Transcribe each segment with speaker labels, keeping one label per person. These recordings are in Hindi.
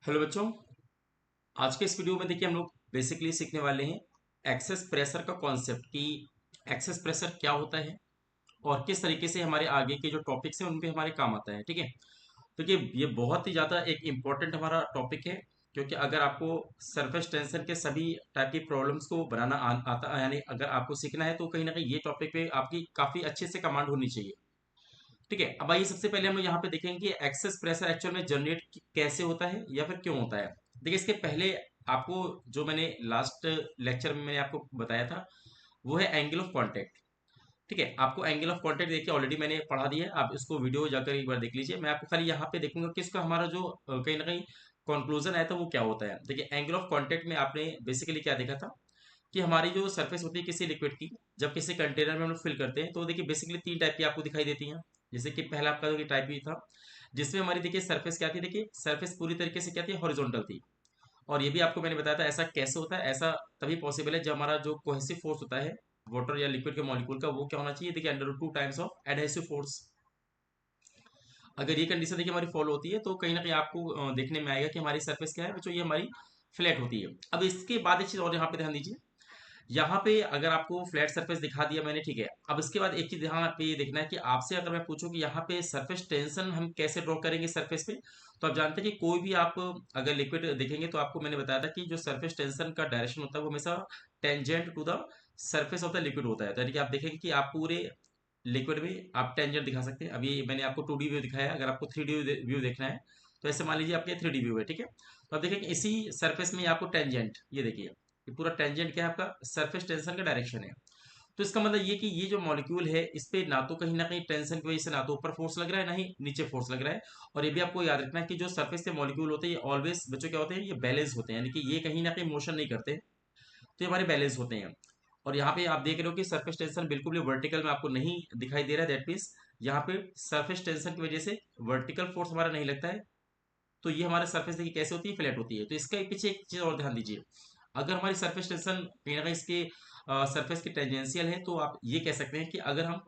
Speaker 1: हेलो बच्चों। आज के इस वीडियो में देखिए हम लोग बेसिकली सीखने वाले हैं एक्सेस प्रेशर का कॉन्सेप्ट कि एक्सेस प्रेशर क्या होता है और किस तरीके से हमारे आगे के जो टॉपिक्स हैं उन पे हमारे काम आता है। ठीक है, तो ये बहुत ही ज़्यादा एक इम्पॉर्टेंट हमारा टॉपिक है, क्योंकि अगर आपको सरफेस टेंशन के सभी टाइप की प्रॉब्लम्स को बनाना आता यानी अगर आपको सीखना है तो कहीं ना कहीं ये टॉपिक पे आपकी काफ़ी अच्छे से कमांड होनी चाहिए। ठीक है, अब आइए सबसे पहले हम लोग यहाँ पे देखेंगे कि एक्सेस प्रेशर एक्चुअल में जनरेट कैसे होता है या फिर क्यों होता है। देखिए, इसके पहले आपको जो मैंने लास्ट लेक्चर में मैंने आपको बताया था वो है एंगल ऑफ कांटेक्ट। ठीक है, आपको एंगल ऑफ कांटेक्ट देखिए ऑलरेडी मैंने पढ़ा दिया है, आप इसको वीडियो जाकर एक बार देख लीजिए। मैं आपको खाली यहाँ पे देखूंगा कि इसका हमारा जो कहीं ना कहीं कंक्लूजन आया था वो क्या होता है। देखिए, एंगल ऑफ कांटेक्ट में आपने बेसिकली क्या देखा था कि हमारी जो सरफेस होती है किसी लिक्विड की, जब किसी कंटेनर में हम लोग फिल करते हैं तो देखिए बेसिकली तीन टाइप की आपको दिखाई देती हैं। जैसे कि पहला आपका जो टाइप भी था जिसमें हमारी देखिए सरफेस क्या थी, देखिए सरफेस पूरी तरीके से क्या थी, हॉरिजॉन्टल थी। और ये भी आपको मैंने बताया था ऐसा कैसे होता है, ऐसा तभी पॉसिबल है जब हमारा जो कोहेसिव फोर्स होता है वाटर या लिक्विड के मॉलिक्यूल का वो क्या होना चाहिए, देखिए under two times of adhesive force. अगर ये कंडीशन देखिए हमारी फॉलो होती है तो कहीं ना कहीं आपको देखने में आएगा कि हमारी सरफेस क्या है बच्चों, ये हमारी फ्लैट होती है। अब इसके बाद एक चीज और यहाँ पे ध्यान दीजिए, यहाँ पे अगर आपको फ्लैट सरफेस दिखा दिया मैंने, ठीक है, अब इसके बाद एक चीज यहाँ पे ये देखना है कि आपसे अगर मैं पूछूं कि यहाँ पे सरफेस टेंशन हम कैसे ड्रॉ करेंगे सरफेस पे, तो आप जानते हैं कि कोई भी आप अगर लिक्विड देखेंगे तो आपको मैंने बताया था कि जो सरफेस टेंशन का डायरेक्शन होता है वो हमेशा tangent to the surface of the liquid होता है। तो यानी कि आप देखेंगे कि आप पूरे लिक्विड में आप टेंजेंट दिखा सकते हैं। अभी मैंने आपको 2D व्यू दिखाया है, अगर आपको 3D व्यू देखना है तो ऐसे मान लीजिए आपके 3D व्यू है। ठीक है, तो आप देखेंगे इसी सरफेस में आपको टेंजेंट, ये देखिए ये पूरा टेंजेंट क्या है, आपका सरफेस टेंशन का डायरेक्शन है। तो इसका मतलब ये कि ये जो मॉलिक्यूल है इस पे ना कहीं टेंशन की वजह से ना तो ऊपर फोर्स लग रहा है ना ही नीचे फोर्स लग रहा है। और ये भी आपको याद रखना है कि जो सरफेस के मॉलिक्यूल होते हैं ये ऑलवेज बच्चों क्या होते हैं, ये बैलेंस होते हैं, यानी कि ये कहीं ना कहीं मोशन नहीं करते, तो ये हमारे बैलेंस होते हैं। और यहाँ पे आप देख रहे हो कि सरफेस टेंशन बिल्कुल भी वर्टिकल में आपको नहीं दिखाई दे रहा है, दैट मीन्स यहाँ पे सरफेस टेंशन की वजह से वर्टिकल फोर्स हमारा नहीं लगता है। तो ये हमारे सरफेस देखिए कैसे होती है, फ्लैट होती है। तो इसका पीछे एक चीज और ध्यान दीजिए, अगर हमारी सरफेस टेंशन कहीं ना कहीं इसके सरफेस की टेंजेंशियल है तो आप ये कह सकते हैं कि अगर हम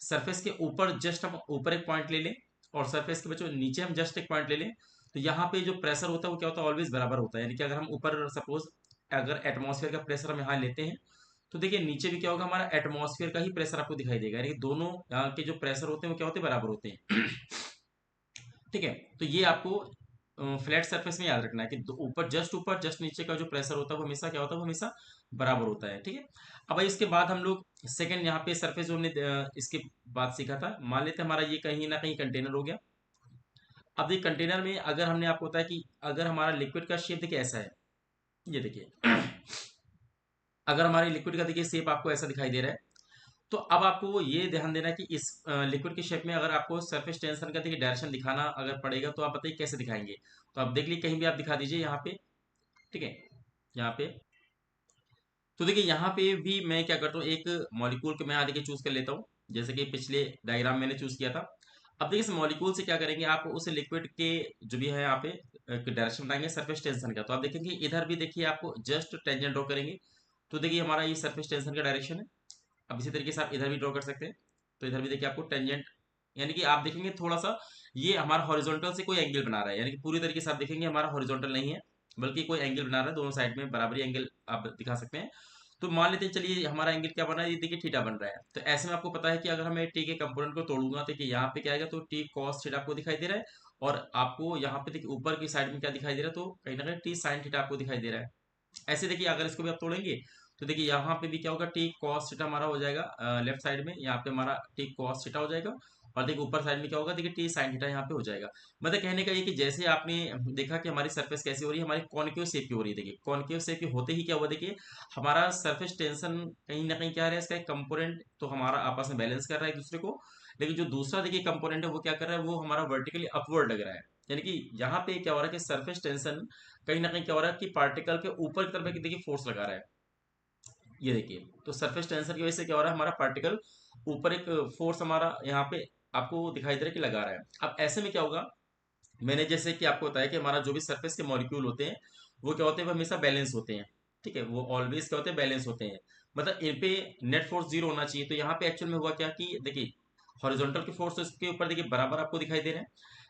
Speaker 1: सरफेस के ऊपर जस्ट हम ऊपर एक पॉइंट ले लें और सरफेस के बच्चों नीचे हम जस्ट एक पॉइंट ले लें, तो यहाँ पे जो प्रेशर होता है वो क्या होता है, ऑलवेज बराबर होता है। यानी कि अगर हम ऊपर सपोज अगर एटमॉस्फेयर का प्रेशर हम यहाँ लेते हैं तो देखिए नीचे भी क्या होगा, हमारा एटमॉस्फेयर का ही प्रेशर आपको दिखाई देगा, यानी कि दोनों यहाँ के जो प्रेशर होते हैं वो क्या होते हैं, बराबर होते हैं। ठीक है, तो ये आपको फ्लैट सरफेस में याद रखना है कि ऊपर जस्ट नीचे का जो प्रेशर होता है वो हमेशा क्या होता है, वो हमेशा बराबर होता है। ठीक है, अब भाई इसके बाद हम लोग सेकंड यहाँ पे सरफेस जो हमने इसके बाद सीखा था, मान लेते हैं हमारा ये कहीं ना कहीं कंटेनर हो गया। अब ये कंटेनर में अगर हमने आपको बताया कि अगर हमारा लिक्विड का शेप देखिए ऐसा है, ये देखिए अगर हमारे लिक्विड का देखिए शेप आपको ऐसा दिखाई दे रहा है, तो अब आपको ये ध्यान देना है कि इस लिक्विड के शेप में अगर आपको सरफेस टेंशन का देखिए डायरेक्शन दिखाना अगर पड़ेगा तो आप बताइए कैसे दिखाएंगे। तो आप देख लीजिए कहीं भी आप दिखा दीजिए यहाँ पे। ठीक है, यहाँ पे तो देखिए यहाँ पे भी मैं क्या करता हूँ, एक मॉलिक्यूल को मैं यहाँ देखिए चूज कर लेता हूँ, जैसे कि पिछले डायग्राम मैंने चूज किया था। अब देखिए इस मॉलिक्यूल से क्या करेंगे, आप उस लिक्विड के जो भी है यहाँ पे डायरेक्शन बताएंगे सरफेस टेंशन का। तो आप देखेंगे इधर भी देखिए आपको जस्ट टेंजेंट ड्रॉ करेंगे, तो देखिए हमारा ये सरफेस टेंशन का डायरेक्शन है। अब इसी तरीके से आप इधर भी ड्रॉ कर सकते हैं, तो इधर भी देखिए आपको टेंजेंट, यानी कि आप देखेंगे थोड़ा सा ये हमारा हॉरिजॉन्टल से कोई एंगल बना रहा है, यानी कि पूरी तरीके से आप देखेंगे हमारा हॉरिजॉन्टल नहीं है बल्कि कोई एंगल बना रहा है, दोनों साइड में बराबरी एंगल आप दिखा सकते हैं। तो मान लेते हैं चलिए हमारा एंगल क्या बना है, ये देखिए थीटा बन रहा है। तो ऐसे में आपको पता है कि अगर मैं टी के कंपोनेंट को तोड़ूंगा तो कि यहाँ पे क्या आएगा, तो टी कॉस थीटा आपको दिखाई दे रहा है। और आपको यहाँ पे देखिए ऊपर की साइड में क्या दिखाई दे रहा है, तो कहीं ना कहीं टी साइन थीटा आपको दिखाई दे रहा है। ऐसे देखिए अगर इसको भी आप तोड़ेंगे तो देखिए यहाँ पे भी क्या होगा, टी कॉस थीटा हमारा हो जाएगा लेफ्ट साइड में, यहाँ पे हमारा टी कॉस थीटा हो जाएगा। और देखिए ऊपर साइड में क्या होगा, देखिए टी साइन थीटा यहाँ पे हो जाएगा। मतलब कहने का ये कि जैसे आपने देखा कि हमारी सरफेस कैसी हो रही है, हमारी कॉनकेव शेप की हो रही है। देखिए कॉनकेव शेप की होते ही क्या हुआ, देखिए हमारा सरफेस टेंशन कहीं ना कहीं क्या है, इसका एक कंपोनेंट तो हमारा आपस में बैलेंस कर रहा है एक दूसरे को, लेकिन जो दूसरा देखिए कंपोनेंट है वो क्या कर रहा है, वो हमारा वर्टिकली अपवर्ड लग रहा है। यानी कि यहाँ पे क्या हो रहा है कि सरफेस टेंशन कहीं ना कहीं क्या हो रहा है कि पार्टिकल के ऊपर की तरफ एक देखिए फोर्स लगा रहा है, ये देखिए। तो सरफेस टेंशन की वजह से क्या हो रहा है, हमारा पार्टिकल ऊपर एक फोर्स हमारा यहाँ पे आपको दिखाई दे रहा है कि लगा रहा है। अब ऐसे में क्या होगा, मैंने जैसे कि आपको बताया कि हमारा जो भी सरफेस के मॉलिक्यूल होते हैं वो क्या होते हैं, वो हमेशा बैलेंस होते हैं। ठीक है, वो ऑलवेज क्या होते हैं, बैलेंस होते हैं। मतलब इन पे नेट फोर्स जीरो होना चाहिए। तो यहाँ पे एक्चुअल में हुआ क्या कि देखिए हॉरिजॉन्टल के फोर्स तो इसके ऊपर देखिए बराबर आपको दिखाई दे रहे हैं,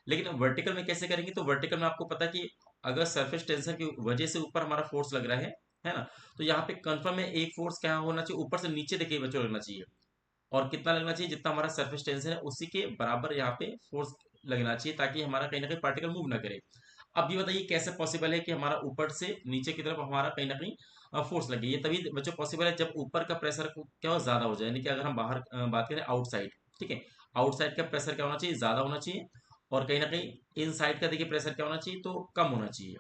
Speaker 1: लेकिन वर्टिकल में कैसे करेंगे, तो वर्टिकल में आपको पता है कि अगर सरफेस टेंशन की वजह से ऊपर हमारा फोर्स लग रहा है ना, तो यहाँ पे कंफर्म है एक फोर्स क्या होना चाहिए, ऊपर से नीचे देखिए बच्चों लगना चाहिए। और कितना लगना चाहिए, जितना हमारा सरफेस टेंशन है उसी के बराबर यहाँ पे फोर्स लगना चाहिए, ताकि हमारा कहीं ना कहीं पार्टिकल मूव ना करे। अब ये बताइए कैसे पॉसिबल है कि हमारा ऊपर से नीचे की तरफ हमारा कहीं ना कहीं फोर्स लगे। ये तभी बच्चों पॉसिबल है जब ऊपर का प्रेशर क्या हो, ज्यादा हो जाए, यानी कि अगर हम बाहर बात करें आउटसाइड, ठीक है, आउटसाइड का प्रेशर क्या होना चाहिए, ज्यादा होना चाहिए। और कहीं ना कहीं इन साइड का देखिए प्रेशर क्या होना चाहिए, तो कम होना चाहिए।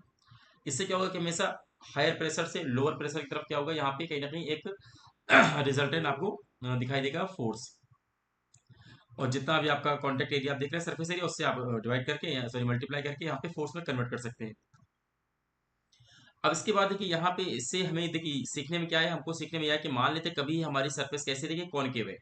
Speaker 1: इससे क्या होगा कि हमेशा हायर प्रेशर से लोअर प्रेशर की तरफ क्या होगा, यहाँ पे कहीं ना कहीं एक रिजल्टेंट आपको दिखाई देगा फोर्स। और जितना भी आपका कॉन्टेक्ट एरिया आप देख रहे हैं सरफेस एरिया, उससे आप डिवाइड करके सॉरी मल्टीप्लाई करके यहाँ पे फोर्स में कन्वर्ट कर सकते हैं। अब इसके बाद देखिए यहाँ पे इससे हमें देखिए सीखने में क्या है, हमको सीखने में यह है कि मान लेते कभी हमारी सरफेस कैसे देखिए कॉनकेव है,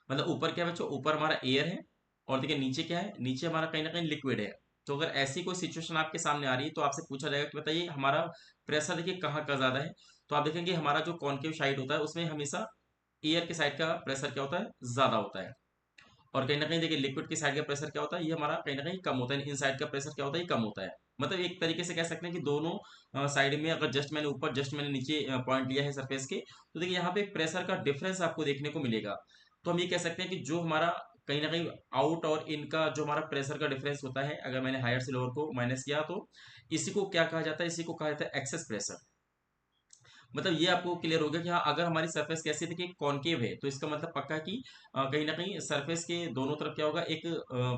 Speaker 1: मतलब ऊपर क्या है बच्चों, ऊपर हमारा एयर है, और देखिए नीचे क्या है, नीचे हमारा कहीं ना कहीं लिक्विड है। तो अगर ऐसी कोई सिचुएशन आपके सामने आ रही है तो आपसे पूछा जाएगा कि बताइए हमारा प्रेशर देखिए कहाँ का ज्यादा है, तो आप देखेंगे हमारा जो कॉनकेव साइड होता है उसमें हमेशा एयर के साइड का प्रेशर क्या होता है, ज्यादा होता है। और कहीं ना कहीं देखिए लिक्विड की साइड का प्रेशर क्या होता है, ये हमारा कहीं ना कहीं कम होता है, इन साइड का प्रेशर क्या होता है, ये कम होता है। मतलब एक तरीके से कह सकते हैं कि दोनों साइड में, अगर जस्ट मैंने ऊपर जस्ट मैंने नीचे पॉइंट लिया है सरफेस के, तो देखिए यहाँ पे प्रेशर का डिफरेंस आपको देखने को मिलेगा। तो हम ये कह सकते हैं कि जो हमारा कहीं ना कहीं आउट और इन का जो हमारा प्रेशर का डिफरेंस होता है, अगर मैंने हायर से लोअर को माइनस किया तो इसी को क्या कहा जाता है, इसी को कहा जाता है एक्सेस प्रेशर। मतलब ये आपको क्लियर हो गया कि हाँ अगर हमारी सरफेस कैसी थी कि कॉनकेव है, तो इसका मतलब पक्का है कि कहीं ना कहीं सरफेस के दोनों तरफ क्या होगा, एक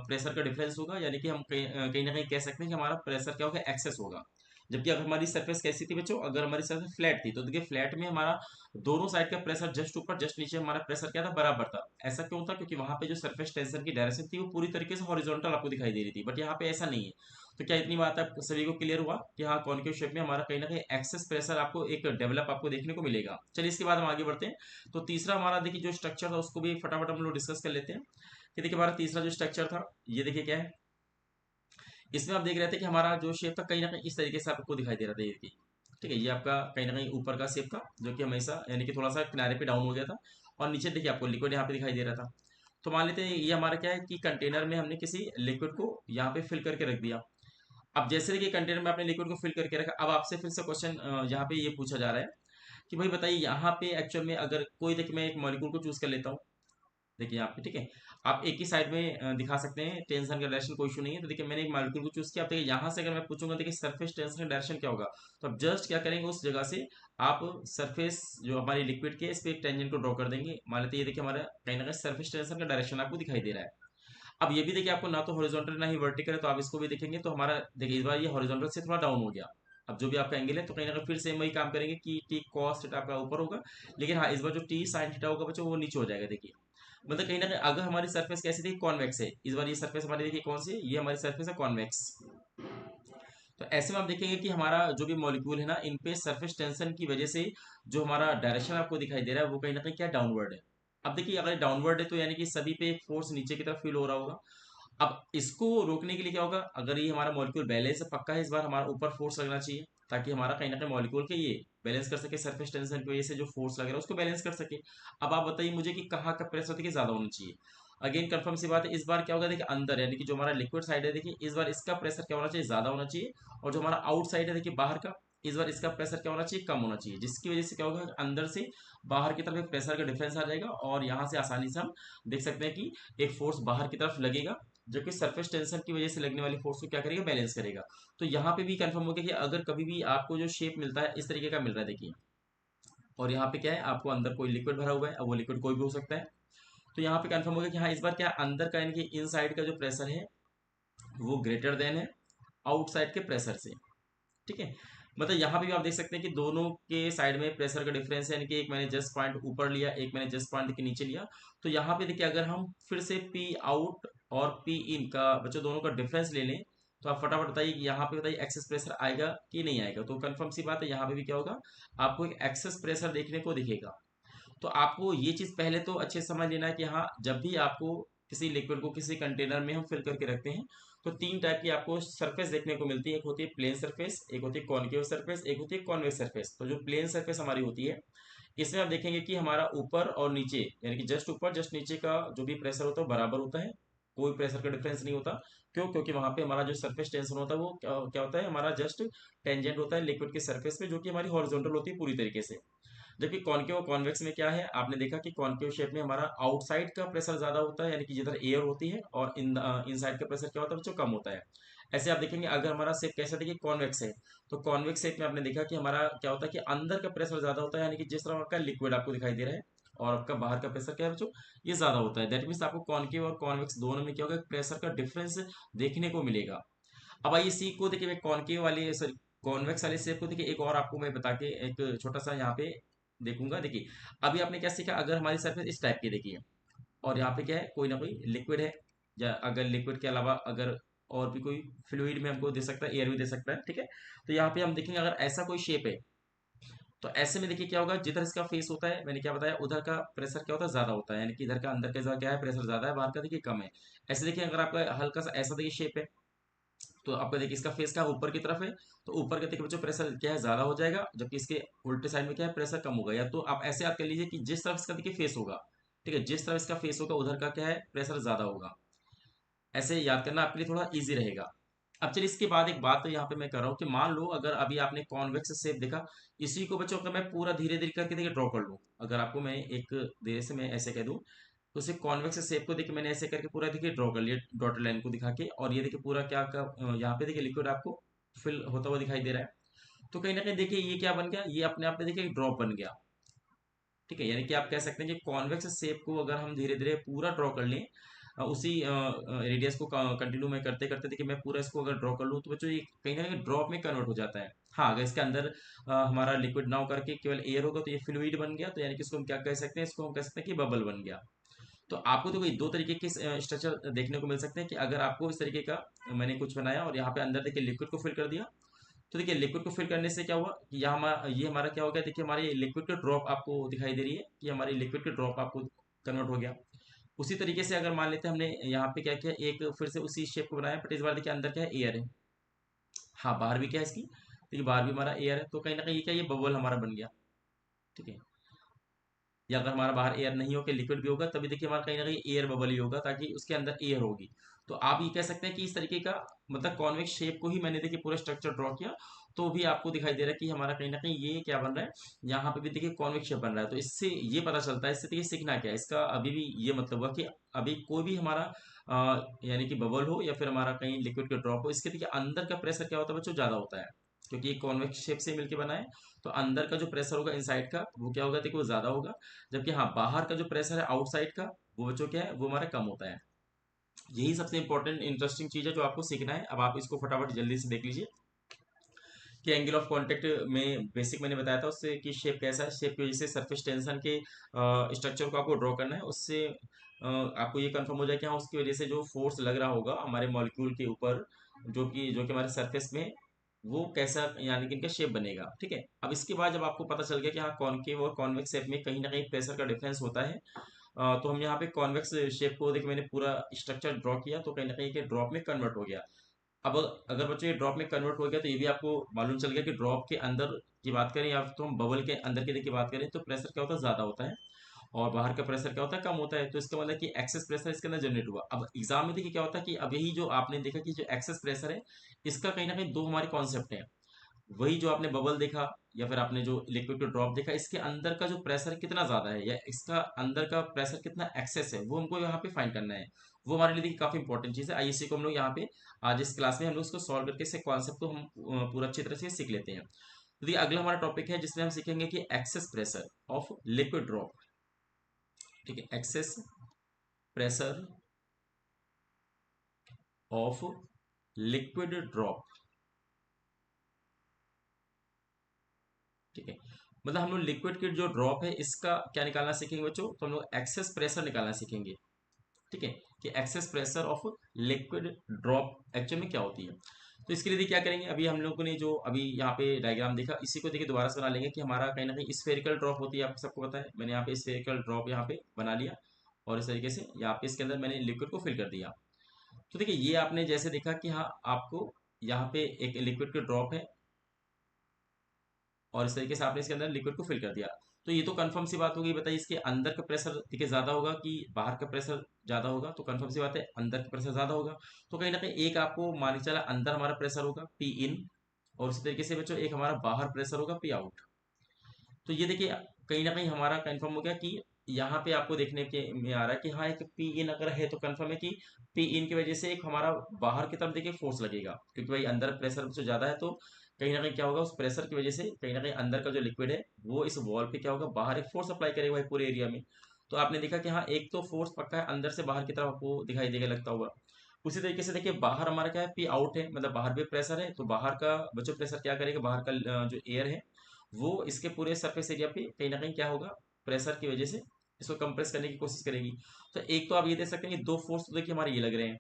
Speaker 1: प्रेशर का डिफरेंस होगा, यानी कि हम कहीं ना कहीं कह सकते हैं कि हमारा प्रेशर क्या होगा, एक्सेस होगा। जबकि अगर हमारी सरफेस कैसी थी बच्चों, अगर हमारी सरफेस फ्लैट थी, तो देखिए फ्लैट में हमारा दोनों साइड का प्रेशर जस्ट ऊपर जस्ट नीचे हमारा प्रेशर क्या था, बराबर था। ऐसा क्यों था, क्योंकि वहां पे जो सरफेस टेंशन की डायरेक्शन थी वो पूरी तरीके से हॉरिजॉन्टल आपको दिखाई दे रही थी, बट यहाँ पे ऐसा नहीं है। तो क्या इतनी बात आप सभी को क्लियर हुआ कि हाँ कॉनकेव शेप में हमारा कहीं ना कहीं एक्सेस प्रेशर आपको एक डेवलप आपको देखने को मिलेगा। चलिए इसके बाद हम आगे बढ़ते हैं। तो तीसरा हमारा देखिए जो स्ट्रक्चर था उसको भी फटाफट हम लोग डिस्कस कर लेते हैं। कि देखिए हमारा तीसरा जो स्ट्रक्चर था, ये देखिए क्या है, इसमें आप देख रहे थे कि हमारा जो शेप था कहीं ना कहीं इस तरीके से आपको दिखाई दे रहा था, ये देखिए, ठीक है, ये आपका कहीं ना कहीं ऊपर का शेप था, जो कि हमेशा यानी कि थोड़ा सा किनारे पे डाउन हो गया था। और नीचे देखिए आपको लिक्विड यहाँ पे दिखाई दे रहा था। तो मान लेते हैं ये हमारा क्या है कि कंटेनर में हमने किसी लिक्विड को यहाँ पे फिल करके रख दिया। अब जैसे देखिए कंटेनर में आपने लिक्विड को फिल करके रखा, अब आपसे फिर से क्वेश्चन यहाँ पे ये पूछा जा रहा है कि भाई बताइए यहाँ पे एक्चुअल में अगर कोई, देखिए मैं एक मॉलिक्यूल को चूज कर लेता हूँ, देखिए यहाँ पे, ठीक है, आप एक ही साइड में दिखा सकते हैं, टेंशन का डायरेक्शन कोई इशू नहीं है। तो देखिए मैंने एक मॉलिक्यूल को चूज किया, अब देखिए यहाँ से अगर मैं पूछूंगा देखिए सरफेस टेंशन का डायरेक्शन क्या होगा, तो अब जस्ट क्या करेंगे, उस जगह से आप सरफेस जो हमारी लिक्विड के, इस पे एक टेंजेंट को ड्रॉ कर देंगे। मान लेते हैं ये देखिए हमारा कहीं ना कहीं सरफेस टेंशन का डायरेक्शन आपको दिखाई दे रहा है। अब ये भी देखिए आपको ना तो हॉरिजॉन्टल ना ही वर्टिकल है, तो आप इसको भी देखेंगे तो हमारा देखिए इस बार ये हॉरिजॉन्टल से थोड़ा डाउन हो गया। अब जो भी आपका एंगल है तो कहीं ना कहीं फिर सेम वही काम करेंगे कि टी कॉस थीटा आपका ऊपर होगा, लेकिन हाँ इस बार जो टी साइन थीटा होगा बच्चों वो नीचे हो जाएगा। देखिए मतलब कहीं ना कहीं अगर हमारी सरफेस कैसी थी, कॉन्वेक्स है, इस बार ये सरफेस हमारी देखिए कौन सी है, ये हमारी सरफेस है कॉन्वेक्स। तो ऐसे में आप देखेंगे कि हमारा जो भी मॉलिक्यूल है ना, इन पे सरफेस टेंशन की वजह से जो हमारा डायरेक्शन आपको दिखाई दे रहा है वो कहीं ना कहीं क्या डाउनवर्ड है। अब देखिए अगर डाउनवर्ड है तो यानी कि सभी पे एक फोर्स नीचे की तरफ फील हो रहा होगा। अब इसको रोकने के लिए क्या होगा, अगर ये हमारा मॉलिक्यूल बैलेंस है पक्का है, इस बार हमारा ऊपर फोर्स लगना चाहिए, ताकि हमारा कहीं ना कहीं मॉलिक्यूल के ये बैलेंस कर सके, सरफेस टेंशन की वजह से जो फोर्स लग रहा है उसको बैलेंस कर सके। अब आप बताइए मुझे कि कहाँ का प्रेशर देखिए ज्यादा होना चाहिए। अगेन कंफर्म सी बात है, इस बार क्या होगा देखिए अंदर, यानी कि जो हमारा लिक्विड साइड है देखिए इस बार इसका प्रेशर क्या होना चाहिए, ज्यादा होना चाहिए। और जो हमारा आउट साइड है देखिए बाहर का, इस बार इसका प्रेशर क्या होना चाहिए, कम होना चाहिए, जिसकी वजह से क्या होगा अंदर से बाहर की तरफ एक प्रेशर का डिफरेंस आ जाएगा, और यहाँ से आसानी से हम देख सकते हैं कि एक फोर्स बाहर की तरफ लगेगा, जो कि सरफेस टेंशन की वजह से लगने वाली फोर्स को क्या करेगा, बैलेंस करेगा। तो यहाँ पे भी कंफर्म हो गया कि अगर कभी भी आपको जो शेप मिलता है इस तरीके का मिल रहा है देखिए, और यहाँ पे क्या है आपको अंदर कोई लिक्विड भरा हुआ है, अब वो लिक्विड कोई भी हो सकता है। तो यहाँ पे कंफर्म हो गया कि हाँ इस बार क्या अंदर का यानी कि इन साइड का जो प्रेशर है वो ग्रेटर देन है आउटसाइड के प्रेशर से, ठीक है। मतलब यहाँ पे भी आप देख सकते हैं कि दोनों के साइड में प्रेशर का डिफरेंस है, यानी कि एक मैंने जस्ट पॉइंट ऊपर लिया, एक मैंने जस्ट पॉइंट देखिए नीचे लिया। तो यहाँ पे देखिए अगर हम फिर से पी आउट और पी इन का बच्चों दोनों का डिफरेंस ले लें, तो आप फटाफट बताइए कि यहाँ पे बताइए एक्सेस प्रेशर आएगा कि नहीं आएगा। तो कंफर्म सी बात है यहाँ पे भी क्या होगा, आपको एक एक्सेस प्रेशर देखने को दिखेगा। तो आपको ये चीज पहले तो अच्छे से समझ लेना है कि हाँ जब भी आपको किसी लिक्विड को किसी कंटेनर में हम फिल करके रखते हैं, तो तीन टाइप की आपको सरफेस देखने को मिलती है। एक होती है प्लेन सरफेस, एक होती है कॉनकेव सरफेस, एक होती है कॉन्वेक्स सरफेस। तो जो प्लेन सरफेस हमारी होती है, इसमें आप देखेंगे कि हमारा ऊपर और नीचे, यानी कि जस्ट ऊपर जस्ट नीचे का जो भी प्रेशर होता है वो बराबर होता है, कोई प्रेशर का डिफरेंस नहीं होता। क्यों? क्योंकि वहां पे हमारा जो सरफेस टेंशन होता है वो क्या होता है, हमारा जस्ट टेंजेंट होता है लिक्विड के सरफेस पे, जो कि हमारी हॉरिजॉन्टल होती है पूरी तरीके से। जबकि कॉनकेव और कॉन्वेक्स में क्या है, आपने देखा कि कॉनकेव शेप में हमारा आउटसाइड का प्रेशर ज्यादा होता है, यानी कि जिधर एयर होती है, और इनसाइड का प्रेशर क्या होता है बच्चों, कम होता है। ऐसे आप देखेंगे अगर हमारा शेप कैसा, देखिए कॉन्वेक्स है, तो कॉन्वेक्स शेप में आपने देखा कि हमारा क्या होता है कि अंदर का प्रेशर ज्यादा होता है, यानी कि जिस तरह का लिक्विड आपको दिखाई दे रहा है, और आपका बाहर का प्रेशर क्या है बच्चों, ये ज्यादा होता है। दैट मीन्स आपको कॉनकेव और कॉन्वेक्स दोनों में क्या होगा, प्रेशर का डिफरेंस देखने को मिलेगा। अब आइए इसी को देखिए, मैं कॉनकेव वाले सॉरी कॉन्वेक्स वाले शेप को देखिए एक और आपको मैं बता के एक छोटा सा यहाँ पे देखूंगा। देखिए अभी आपने क्या सीखा, अगर हमारी सरफेस इस टाइप की देखिए, और यहाँ पे क्या है, कोई ना कोई लिक्विड है, या अगर लिक्विड के अलावा अगर और भी कोई फ्लूइड में हमको दे सकता है, एयर भी दे सकता है, ठीक है। तो यहाँ पे हम देखेंगे अगर ऐसा कोई शेप है, तो ऐसे में देखिए क्या होगा, जिधर इसका फेस होता है, मैंने क्या बताया, उधर का प्रेशर क्या होता है, ज्यादा होता है, यानी कि इधर का अंदर का क्या है, प्रेशर ज्यादा है, बाहर का देखिए कम है। ऐसे देखिए अगर आपका हल्का सा ऐसा देखिए शेप है, तो आपका देखिए इसका फेस क्या ऊपर की तरफ है, तो ऊपर के देखिए बच्चों प्रेशर क्या है, ज्यादा हो जाएगा, जबकि इसके उल्टे साइड में क्या है, प्रेशर कम होगा। या तो आप ऐसे याद कर लीजिए कि जिस तरफ इसका देखिए फेस होगा, ठीक है, जिस तरफ इसका फेस होगा उधर का क्या है, प्रेशर ज्यादा होगा। ऐसे याद करना आपके लिए थोड़ा इजी रहेगा। अब चलिए इसके बाद एक बात तो यहाँ पे मैं कर रहा हूँ कि मान लो अगर अभी आपने कॉन्वेक्स शेप देखा, इसी को बच्चों अगर मैं पूरा धीरे धीरे करके देखिए ड्रॉ कर लूँ, अगर आपको मैं एक धीरे से मैं ऐसे कह दूँ, तो उसे कॉन्वेक्स शेप को देखिए मैंने ऐसे करके पूरा देखिए ड्रॉ कर लिया डॉटेड लाइन को दिखा के, और ये देखिए पूरा क्या यहाँ पे देखिए लिक्विड आपको फिल होता हुआ दिखाई दे रहा है। तो कहीं ना कहीं देखिए ये क्या बन गया, ये अपने आप में देखिए एक ड्रॉप बन गया, ठीक है। यानी कि आप कह सकते हैं कि कॉन्वेक्स शेप को अगर हम धीरे धीरे पूरा ड्रॉ कर लें, उसी रेडियस को कंटिन्यू में करते करते देखिए मैं पूरा इसको अगर ड्रॉ कर लूँ, तो बच्चों ये कहीं ना कहीं ड्रॉप में कन्वर्ट हो जाता है। हाँ, अगर इसके अंदर हमारा लिक्विड ना हो करके केवल एयर होगा, तो ये फ्लूइड बन गया, तो यानी कि इसको हम क्या कह सकते हैं, इसको हम कह सकते हैं कि बबल बन गया। तो आपको तो कोई दो तरीके के स्ट्रक्चर देखने को मिल सकते हैं, कि अगर आपको इस तरीके का मैंने कुछ बनाया और यहाँ पे अंदर देखिए लिक्विड को फिल कर दिया, तो देखिए लिक्विड को फिल करने से क्या हुआ कि यहाँ ये हमारा क्या हो गया, देखिए हमारी लिक्विड की ड्रॉप आपको दिखाई दे रही है, कि हमारी लिक्विड की ड्रॉप आपको कन्वर्ट हो गया। उसी तरीके से अगर मान लेते हैं हमने यहाँ पे क्या किया, एक फिर से उसी शेप को बनाया, बट इस बार देखिए अंदर क्या है, एयर है। हाँ, बाहर भी क्या है इसकी, देखिए बाहर भी हमारा एयर है, तो कहीं ना कहीं ये क्या, ये बबल हमारा बन गया, ठीक है। या अगर हमारा बाहर एयर नहीं हो के लिक्विड भी होगा, तभी देखिए हमारा कहीं ना कहीं एयर बबल ही होगा, ताकि उसके अंदर एयर होगी। तो आप ये कह सकते हैं कि इस तरीके का, मतलब कॉन्वेक्स शेप को ही मैंने देखिए पूरा स्ट्रक्चर ड्रॉ किया, तो भी आपको दिखाई दे रहा है कि हमारा कहीं ना कहीं ये क्या बन रहा है, यहाँ पे भी देखिए कॉन्वेक्स शेप बन रहा है। तो इससे ये पता चलता है, इससे देखिए सीखना क्या है, इसका अभी भी ये मतलब हुआ कि अभी कोई भी हमारा यानी कि बबल हो या फिर हमारा कहीं लिक्विड का ड्रॉप हो, इसके देखिए अंदर का प्रेशर क्या होता है बच्चों, ज्यादा होता है, क्योंकि ये कॉन्वेक्स शेप से मिलकर बना है। तो अंदर का जो प्रेशर होगा इनसाइड का, वो क्या होगा, देखिए वो ज्यादा होगा। जबकि हाँ, बाहर का जो प्रेशर है आउटसाइड का, वो बच्चों क्या है, वो हमारा कम होता है। यही सबसे इंपॉर्टेंट इंटरेस्टिंग चीज है जो आपको सीखना है। अब आप इसको फटाफट जल्दी से देख लीजिए कि एंगल ऑफ कांटेक्ट में बेसिक मैंने बताया था उससे, कि शेप कैसा है, शेप की वजह से सरफेस टेंशन के स्ट्रक्चर को आपको ड्रॉ करना है, उससे आपको ये कंफर्म हो जाए कि हाँ, उसकी वजह से जो फोर्स लग रहा होगा हमारे मॉलिक्यूल के ऊपर, जो कि हमारे सरफेस में, वो कैसा यानी कि इनका शेप बनेगा, ठीक है। अब इसके बाद जब आपको पता चल गया कि हाँ, कॉनकेव और कॉन्वेक्स शेप में कहीं ना कहीं प्रेशर का डिफरेंस होता है, तो हम यहाँ पे कॉन्वेक्स शेप को देखिए मैंने पूरा स्ट्रक्चर ड्रॉ किया, तो कहीं ना कहीं के ड्रॉप में कन्वर्ट हो गया। अब अगर बच्चों ये ड्रॉप में कन्वर्ट हो गया, तो ये भी आपको मालूम चल गया कि ड्रॉप के अंदर की बात करें या तो हम बबल के अंदर की देखिए बात करें, तो प्रेशर क्या होता है, ज्यादा होता है, और बाहर का प्रेशर क्या होता है, कम होता है। तो इसका मतलब कि एक्सेस प्रेशर इसके अंदर जनरेट हुआ। अब एग्जाम में देखिए क्या होता है कि अब यही जो आपने देखा कि जो एक्सेस प्रेशर है, इसका कहीं ना कहीं दो हमारे कॉन्सेप्ट है। वही जो आपने बबल देखा, या फिर आपने जो लिक्विड को ड्रॉप देखा, इसके अंदर का जो प्रेशर कितना ज्यादा है, या इसका अंदर का प्रेशर कितना एक्सेस है, वो हमको यहाँ पे फाइंड करना है। वो हमारे लिए देखिए काफी इंपॉर्टेंट चीज है। आइए इसी को हम लोग यहाँ पे आज इस क्लास में हम लोग इसको सॉल्व करके इस कॉन्सेप्ट को हम पूरा अच्छी तरह से सीख लेते हैं। तो देखिए अगला हमारा टॉपिक है जिसमें हम सीखेंगे कि excess pressure of liquid drop, ठीक है, excess pressure of liquid drop, ठीक है। मतलब हम लोग लिक्विड की जो ड्रॉप है इसका क्या निकालना सीखेंगे बच्चों, तो हम लोग एक्सेस प्रेशर निकालना सीखेंगे, ठीक है, कि excess pressure of liquid drop actual में क्या होती है। तो इसके लिए देखिए क्या करेंगे, अभी हम लोगों ने जो अभी यहाँ पे डायग्राम देखा, इसी को देखिए दोबारा से बना लेंगे, कि हमारा कहीं ना कहीं स्फेरिकल ड्रॉप होती है, आपको सबको पता है। मैंने यहाँ पे स्फेरिकल ड्रॉप यहाँ पे बना लिया, और इस तरीके से यहाँ पे इसके अंदर मैंने लिक्विड को फिल कर दिया। तो देखिए ये आपने जैसे देखा कि हाँ, आपको यहाँ पे एक लिक्विड की ड्रॉप है, और इस तरीके से आपने इसके अंदर लिक्विड को फिल कर दिया। तो ये तो कंफर्म सी बात होगी। बताइए इसके अंदर का प्रेशर देखिए ज़्यादा होगा कि बाहर का प्रेशर ज़्यादा होगा? तो कंफर्म सी बात है अंदर का प्रेशर ज़्यादा होगा। तो कहीं ना कहीं एक आपको मान के चला अंदर हमारा प्रेशर होगा पी इन, और इसी तरीके से बच्चों एक हमारा बाहर प्रेशर होगा पी आउट। तो ये देखिए कहीं ना कहीं हमारा कंफर्म हो गया कि यहाँ पे आपको देखने के में आ रहा है कि हाँ एक पी इन अगर है तो कंफर्म है कि पी इन की वजह से एक हमारा बाहर की तरफ देखिए फोर्स लगेगा, क्योंकि भाई अंदर प्रेशर जो ज़्यादा है तो कहीं ना कहीं क्या होगा उस प्रेशर की वजह से कहीं ना कहीं अंदर का जो लिक्विड है वो इस वॉल पे क्या होगा बाहर एक फोर्स अप्लाई करेगा भाई पूरे एरिया में। तो आपने देखा कि हाँ एक तो फोर्स पक्का है अंदर से बाहर की तरफ आपको दिखाई देगा लगता हुआ। उसी तरीके से देखिए बाहर हमारा क्या है पी आउट है, मतलब बाहर भी प्रेशर है, तो बाहर का बच्चों प्रेशर क्या करेगा बाहर का जो एयर है वो इसके पूरे सरफेस एरिया पे कहीं ना कहीं क्या होगा प्रेशर की वजह से इसको कंप्रेस करने की कोशिश करेगी। तो एक तो आप ये देख सकते हैं कि दो फोर्स तो देखिए हमारे ये लग रहे हैं,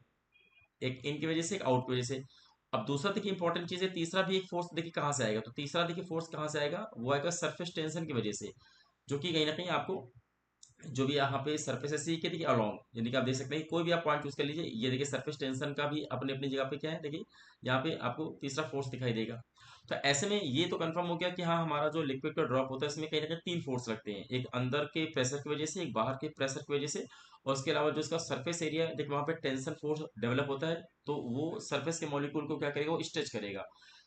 Speaker 1: एक इन की वजह से एक आउट की वजह से। अब दूसरा देखिए इंपॉर्टेंट चीज है, तीसरा भी एक फोर्स देखिए कहाँ से आएगा, तो तीसरा देखिए फोर्स कहाँ से आएगा वो आएगा सरफेस टेंशन की वजह से, जो कि कहीं ना कहीं आपको जो भी यहाँ पे सरफेस ऐसी के देखिए अलोंग, यानी कि आप देख सकते हैं कोई भी आप पॉइंट चूज कर लीजिए, ये देखिए सरफेस टेंशन का भी अपनी अपनी जगह पे क्या है देखिए यहाँ पे आपको तीसरा फोर्स दिखाई देगा। तो ऐसे में ये तो कंफर्म हो गया कि हाँ हमारा जो लिक्विड का ड्रॉप होता है इसमें कहीं ना कहीं तीन फोर्स लगते हैं, एक अंदर के प्रेशर की वजह से, एक बाहर के प्रेशर की वजह से, और उसके अलावा जो इसका सरफेस एरिया है देखिए वहाँ पे टेंशन फोर्स डेवलप होता है, तो वो सरफेस के मॉलिक्यूल को क्या करेगा वो स्ट्रेच करेगा।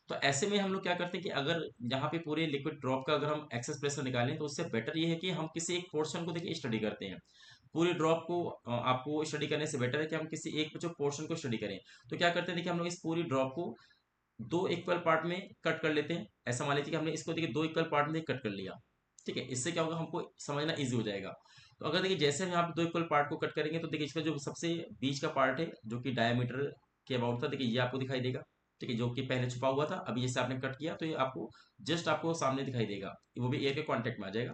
Speaker 1: तो ऐसे में हम लोग क्या करते हैं कि अगर यहाँ पे पूरे लिक्विड ड्रॉप का अगर हम एक्सेस प्रेशर निकालें तो उससे बेटर ये है कि हम किसी एक पोर्शन को देखिए स्टडी करते हैं। पूरी ड्रॉप को आपको स्टडी करने से बेटर है कि हम किसी एक जो पोर्शन को स्टडी करें। तो क्या करते हैं देखिए हम लोग इस पूरी ड्रॉप को दो इक्वल पार्ट में कट कर लेते हैं। ऐसा मान लीजिए कि हमने इसको देखिए दो इक्वल पार्ट में कट कर लिया, ठीक है, इससे क्या होगा हमको समझना इजी हो जाएगा। तो अगर देखिए जैसे हम यहाँ पे दो इक्वल पार्ट को कट करेंगे तो देखिए इसका जो सबसे बीच का पार्ट है जो कि डायमीटर के अबाउट था देखिए ये आपको दिखाई देगा, ठीक है, जो कि पहले छुपा हुआ था अभी जैसे आपने कट किया तो ये आपको जस्ट आपको सामने दिखाई देगा, वो भी एयर के कांटेक्ट में आ जाएगा।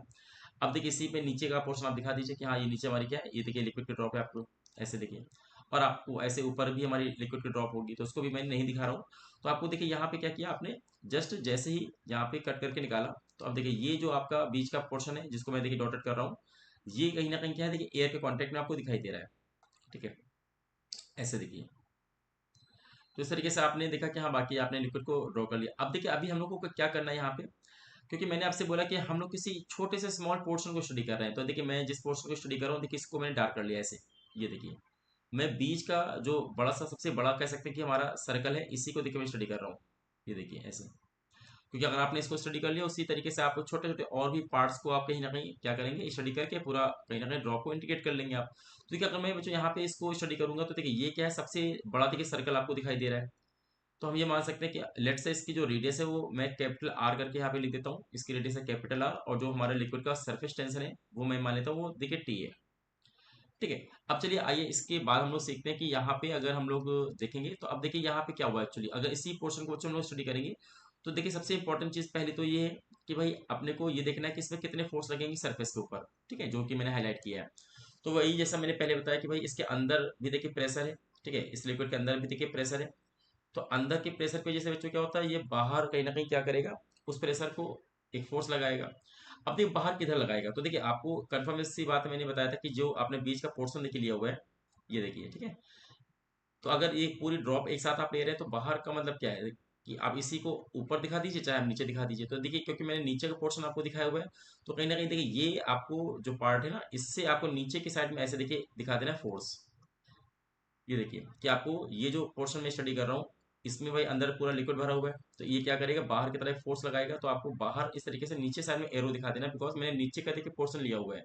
Speaker 1: अब देखिए इसी पे नीचे का पोर्शन आप दिखा दीजिए कि हाँ ये नीचे हमारी क्या है, ये देखिए लिक्विड की ड्रॉप है आपको ऐसे देखिए, और आपको ऐसे ऊपर भी हमारी लिक्विड की ड्रॉप होगी तो उसको भी मैं नहीं दिखा रहा हूँ। तो आपको देखिए यहाँ पे क्या किया आपने, जस्ट जैसे ही यहाँ पे कट करके निकाला तो अब देखिए ये जो आपका बीच का पोर्शन है जिसको मैं देखिए डॉटेड कर रहा हूँ, ये कहीं ना कहीं क्या है देखिए एयर के कांटेक्ट में आपको दिखाई दे रहा है, ठीक है, ऐसे देखिए। तो इस तरीके से आपने देखा कि हाँ बाकी आपने लिक्विड को ड्रॉ कर लिया। अब देखिए अभी हम लोगों को क्या करना है यहाँ पे, क्योंकि मैंने आपसे बोला कि हम लोग किसी छोटे से स्मॉल पोर्शन को स्टडी कर रहे हैं, तो देखिए मैं जिस पोर्शन को स्टडी कर रहा हूँ देखिए इसको मैंने डार्क कर लिया ऐसे, ये देखिए मैं बीच का जो बड़ा सा सबसे बड़ा कह सकते हैं कि हमारा सर्कल है इसी को देखिए मैं स्टडी कर रहा हूँ, ये देखिए ऐसे। क्योंकि अगर आपने इसको स्टडी कर लिया उसी तरीके से आप छोटे छोटे और भी पार्ट्स को आप कहीं ना कहीं क्या करेंगे स्टडी करके पूरा कहीं ना कहीं ड्रॉप को इंडिकेट कर लेंगे आप। तो देखिए अगर मैं बच्चों यहाँ पे इसको स्टडी करूंगा तो देखिए ये क्या है सबसे बड़ा देखिए सर्कल आपको दिखाई दे रहा है। तो हम ये मान सकते हैं कि लेट से इसकी जो रेडियस है वो मैं कैपिटल आर करके यहाँ पे लिख देता हूँ, इसकी रेडियस है कैपिटल आर, और जो हमारे लिक्विड का सरफेस टेंशन है वो मैं मान लेता हूँ वो देखिए टी है, ठीक है। अब चलिए आइए इसके बाद हम लोग सीखते हैं कि यहाँ पे अगर हम लोग देखेंगे तो अब देखिए यहाँ पे क्या हुआ एक्चुअली, अगर इसी पोर्शन को बच्चों हम लोग स्टडी करेंगे तो देखिए सबसे इंपॉर्टेंट चीज पहले तो ये है कि भाई अपने को ये देखना है कि इसमें कितने फोर्स लगेंगे सरफेस के ऊपर, ठीक है, जो कि मैंने हाईलाइट किया है। तो वही जैसा मैंने पहले बताया कि भाई इसके अंदर भी देखिए प्रेशर है, ठीक है, इस लिक्विड के अंदर भी देखिए प्रेशर है। तो अंदर के प्रेशर की वजह से बच्चों क्या होता है ये बाहर कहीं ना कहीं क्या करेगा उस प्रेशर को एक फोर्स लगाएगा। अब देखिए बाहर किधर लगाएगा, तो देखिए आपको कंफर्म सी बात मैंने बताया था कि जो आपने बीच का पोर्शन देखिए लिया हुआ है ये देखिए, ठीक है। तो अगर ये पूरी ड्रॉप एक साथ आप ले रहे हैं तो बाहर का मतलब क्या है कि आप इसी को ऊपर दिखा दीजिए चाहे आप नीचे दिखा दीजिए। तो देखिए क्योंकि मैंने नीचे का पोर्शन आपको दिखाया हुआ है तो कहीं ना कहीं देखिए ये आपको जो पार्ट है ना इससे आपको नीचे की साइड में ऐसे देखिए दिखा देना है फोर्स। ये देखिए कि आपको ये जो पोर्शन में स्टडी कर रहा हूँ इसमें भाई अंदर पूरा लिक्विड भरा हुआ है तो ये क्या करेगा बाहर की तरफ फोर्स लगाएगा, तो आपको बाहर इस तरीके से नीचे साइड में एरो दिखा देना बिकॉज मैंने नीचे का देखिए पोर्शन लिया हुआ है।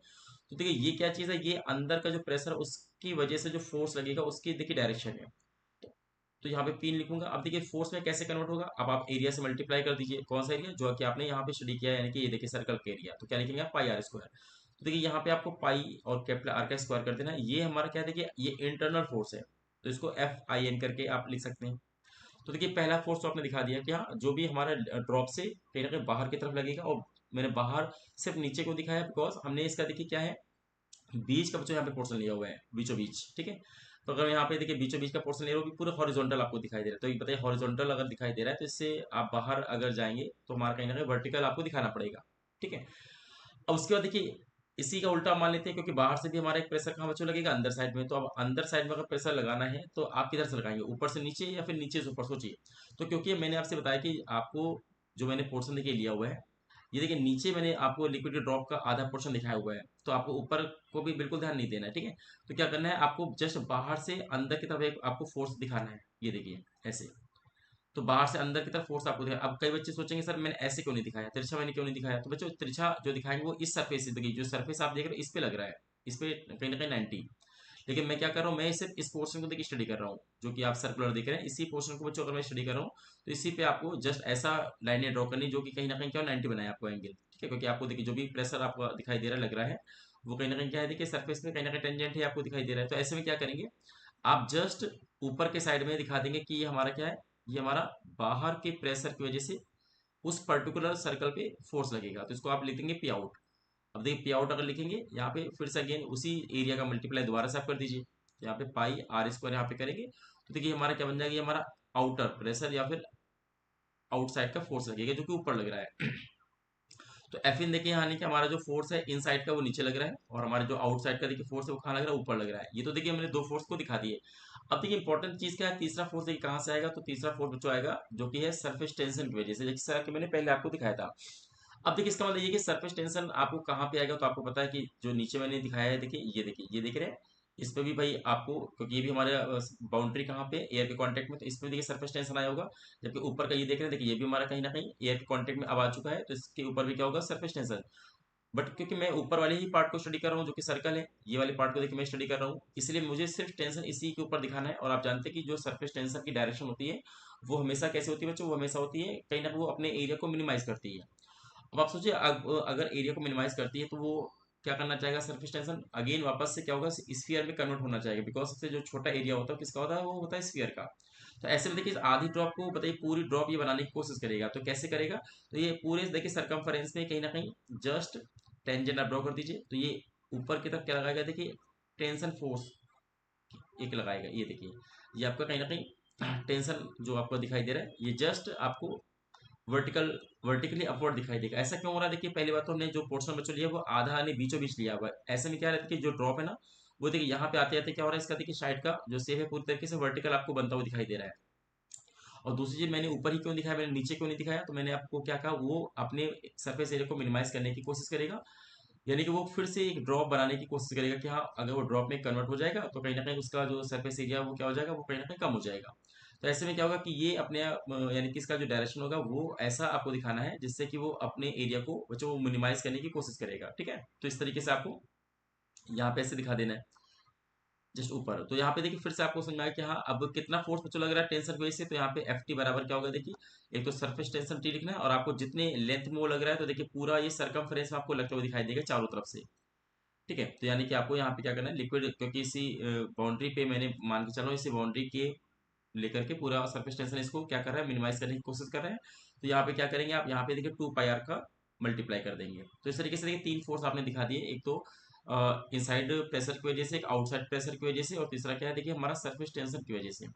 Speaker 1: तो देखिए ये क्या चीज़ है, ये अंदर का जो प्रेशर उसकी वजह से जो फोर्स लगेगा उसकी देखिए डायरेक्शन है। तो यहाँ पे पिन लिखूंगा। अब देखिए फोर्स में कैसे कन्वर्ट होगा, अब आप एरिया से मल्टीप्लाई कर दीजिए, कौन सा एरिया जो कि आपने यहाँ पे स्टडी किया है यानी कि ये देखिए सर्कल का एरिया, तो क्या लिखेंगे आप पाई आर स्क्वायर। तो देखिए यहाँ पे आपको पाई और कैपिटल आर का स्क्वायर कर देना, ये हमारा क्या है देखिए ये इंटरनल फोर्स है तो इसको एफ आई एन करके आप लिख सकते हैं। तो देखिए पहला फोर्स तो आपने दिखा दिया कि हाँ जो भी हमारा ड्रॉप से कहीं ना कहीं बाहर की तरफ लगेगा, और मैंने बाहर सिर्फ नीचे को दिखाया बिकॉज हमने इसका देखिए क्या है बीच का बच्चों यहाँ पे पोर्शन लिया हुआ है बीचों बीच, ठीक है। तो अगर यहाँ पे देखिए बीचों बीच का पोर्शन ले रहा हूँ पूरा हॉरिजॉन्टल आपको दिखाई दे रहा है, तो ये बताइए हॉरिजॉन्टल अगर दिखाई दे रहा है तो इससे आप बाहर अगर जाएंगे तो हमारा कहीं ना कहीं वर्टिकल आपको दिखाना पड़ेगा, ठीक है। अब उसके बाद देखिए इसी का उल्टा मान लेते हैं क्योंकि बाहर से भी हमारा एक प्रेशर कहाँ बच्चों लगेगा अंदर साइड में, तो अब अंदर साइड में अगर प्रेशर लगाना है तो आप किधर से लगाएंगे ऊपर से नीचे या फिर नीचे से ऊपर, सोचिए। तो क्योंकि मैंने आपसे बताया कि आपको जो मैंने पोर्शन देखिए लिया हुआ है ये देखिए नीचे मैंने आपको लिक्विड ड्रॉप का आधा पोर्शन दिखाया हुआ है, तो आपको ऊपर को भी बिल्कुल ध्यान नहीं देना है, ठीक है। तो क्या करना है, आपको जस्ट बाहर से अंदर की तरफ एक आपको फोर्स दिखाना है, ये देखिए ऐसे। तो बाहर से अंदर की तरफ फोर्स आपको दिखाया। अब कई बच्चे सोचेंगे सर मैंने ऐसे क्यों नहीं दिखाया, तिरछा मैंने क्यों नहीं दिखाया, तो बच्चों तिरछा जो दिखाएंगे वो इस सरफेस से देखिए, जो सरफेस आप देख रहे हो इस पे लग रहा है, इस पे कहीं ना कहीं 90। लेकिन मैं क्या कर रहा हूँ, मैं सिर्फ इस पोर्शन को देखिए स्टडी कर रहा हूँ, जो कि आप सर्कुलर देख रहे हैं, इसी पोर्शन को बच्चों अगर मैं स्टडी कर रहा हूँ, तो इसी पे आपको जस्ट ऐसा लाइनें ड्रॉ करनी जो कि कहीं ना कहीं क्या 90 बनाए आपको एंगल, ठीक है। क्योंकि आपको देखिए जो भी प्रेशर आपको दिखाई दे रहा है, लग रहा है, वो कहीं ना कहीं क्या है, देखिए सर्फेस में कहीं ना कहीं टेंजेंट है आपको दिखाई दे रहा है। तो ऐसे में क्या करेंगे, आप जस्ट ऊपर के साइड में दिखा देंगे कि ये हमारा क्या है, ये हमारा बाहर के प्रेशर की वजह से उस पर्टिकुलर सर्कल पे फोर्स लगेगा, तो इसको आप लिख देंगे पी आउट। अब देखिए पी आउट अगर लिखेंगे यहाँ पे, फिर से अगेन उसी एरिया का मल्टीप्लाई दोबारा से आप कर दीजिए, यहाँ पे पाई आर स्क्वायर यहाँ पे करेंगे, तो देखिए हमारा क्या बन जाएगा, ये हमारा आउटर प्रेशर या फिर आउटसाइड का फोर्स लगेगा जो कि ऊपर लग रहा है। तो एफ इन देखिए यहाँ कि हमारा जो फोर्स है इन साइड का वो नीचे लग रहा है, और हमारे जो आउटसाइड का देखिए फोर्स है वो कहाँ लग रहा है, ऊपर लग रहा है। ये तो देखिए हमने दो फोर्स को दिखा दिए। अब देखिए इंपॉर्टेंट चीज क्या है, तीसरा फोर्स देखिए कहाँ से आएगा, तो तीसरा फोर्स बच्चों आएगा जो कि है सरफेस टेंशन की वजह से, जैसा कि मैंने पहले आपको दिखाया था। अब देखिए इसका मतलब ये कि सरफेस टेंशन आपको कहाँ पे आएगा, तो आपको पता है कि जो नीचे मैंने दिखाया है, देखिए ये देखिए, ये देख रहे हैं, इस पे भी भाई आपको, क्योंकि ये भी हमारे बाउंड्री कहाँ पे एयर के कांटेक्ट में, तो इसमें देखिए सरफेस टेंशन आया होगा। जबकि ऊपर का ये देख रहे हैं, देखिए ये भी हमारा कहीं ना कहीं एयर के कांटेक्ट में अब आ चुका है, तो इसके ऊपर भी क्या होगा, सरफेस टेंशन। बट क्योंकि मैं ऊपर वाले ही पार्ट को स्टडी कर रहा हूँ जो कि सर्कल है, ये वाले पार्ट को देखिए मैं स्टडी कर रहा हूँ, इसलिए मुझे सिर्फ टेंशन इसी के ऊपर दिखाना है। और आप जानते हैं कि जो सरफेस टेंशन की डायरेक्शन होती है वो हमेशा कैसे होती है बच्चों, वो हमेशा होती है कहीं ना कहीं वो अपने एरिया को मिनिमाइज करती है। अब आप सोचिए, अगर एरिया को मिनिमाइज करती है तो वो क्या करना चाहेगा, सरफेस टेंशन अगेन वापस से क्या होगा, स्फीयर में कन्वर्ट होना चाहिए, बिकॉज सबसे जो छोटा एरिया होता है किसका होता है, वो होता है स्फीयर का। तो ऐसे में देखिए इस आधी ड्रॉप को बताइए पूरी ड्रॉप ये बनाने की कोशिश करेगा, तो कैसे करेगा, तो ये पूरे देखिए सरकमफेरेंस में कहीं ना कहीं जस्ट टेंजेंट आप ड्रॉ कर दीजिए, तो ये ऊपर की तरफ क्या लगाएगा, देखिए टेंशन फोर्स एक लगाएगा, ये देखिए, ये आपका कहीं ना कहीं टेंशन जो आपको दिखाई दे रहा है, ये जस्ट आपको वर्टिकल वर्टिकली अपवर्ड दिखाई देगा। ऐसा क्यों हो रहा है, देखिए पहली बात तो हमने जो पोर्शन बच्चों लिया वो आधा ने बीचों बीच लिया हुआ है। ऐसे में क्या रहता है कि जो ड्रॉप है ना, वो देखिए यहाँ पे आते आते क्या हो रहा है, इसका देखिए साइड का जो सेप है पूरी तरीके से वर्टिकल आपको बनता हुआ दिखाई दे रहा है। और दूसरी चीज, मैंने ऊपर ही क्यों दिखाया, मैंने नीचे क्यों नहीं दिखाया, तो मैंने आपको क्या कहा, वो अपने सरफेस एरिया को मिनिमाइज करने की कोशिश करेगा, यानी कि वो फिर से एक ड्रॉप बनाने की कोशिश करेगा कि हाँ अगर वो ड्रॉप में कन्वर्ट हो जाएगा तो कहीं ना कहीं उसका जो सरफेस एरिया वो क्या हो जाएगा, वो कहीं ना कहीं कम हो जाएगा। तो ऐसे में क्या होगा कि ये अपने यानी कि इसका जो डायरेक्शन होगा वो ऐसा आपको दिखाना है जिससे कि वो अपने एरिया को बच्चों वो मिनिमाइज करने की कोशिश करेगा, ठीक है। तो इस तरीके से आपको यहाँ पे ऐसे दिखा देना है जस्ट ऊपर। तो यहाँ पे देखिए फिर से आपको समझ में आया कि हाँ अब कितना फोर्स बच्चों लग रहा है टेंशन की वजह से, तो यहाँ पे एफ टी बराबर क्या होगा, देखिए एक तो सरफेस टेंशन टी लिखना है, और आपको जितने लेंथ में वो लग रहा है तो देखिए पूरा ये सरकमफ्रेंस में आपको लगता हुआ दिखाई देगा चारों तरफ से, ठीक है। तो यानी कि आपको यहाँ पे क्या करना है, लिक्विड क्योंकि इसी बाउंड्री पे मैंने मान के चल रहा हूँ, इसी बाउंड्री के लेकर के पूरा सरफेस टेंशन इसको क्या कर रहा है, मिनिमाइज करने की कोशिश कर रहे हैं। तो यहाँ पे क्या करेंगे, आप यहाँ पे देखिए 2 पाई आर का मल्टीप्लाई कर देंगे। तो इस तरीके से देखिए तीन फोर्स आपने दिखा दिए, एक तो इनसाइड प्रेशर की वजह से, एक आउटसाइड प्रेशर की वजह से, और तीसरा क्या है देखिए हमारा सरफेस टेंशन की वजह से।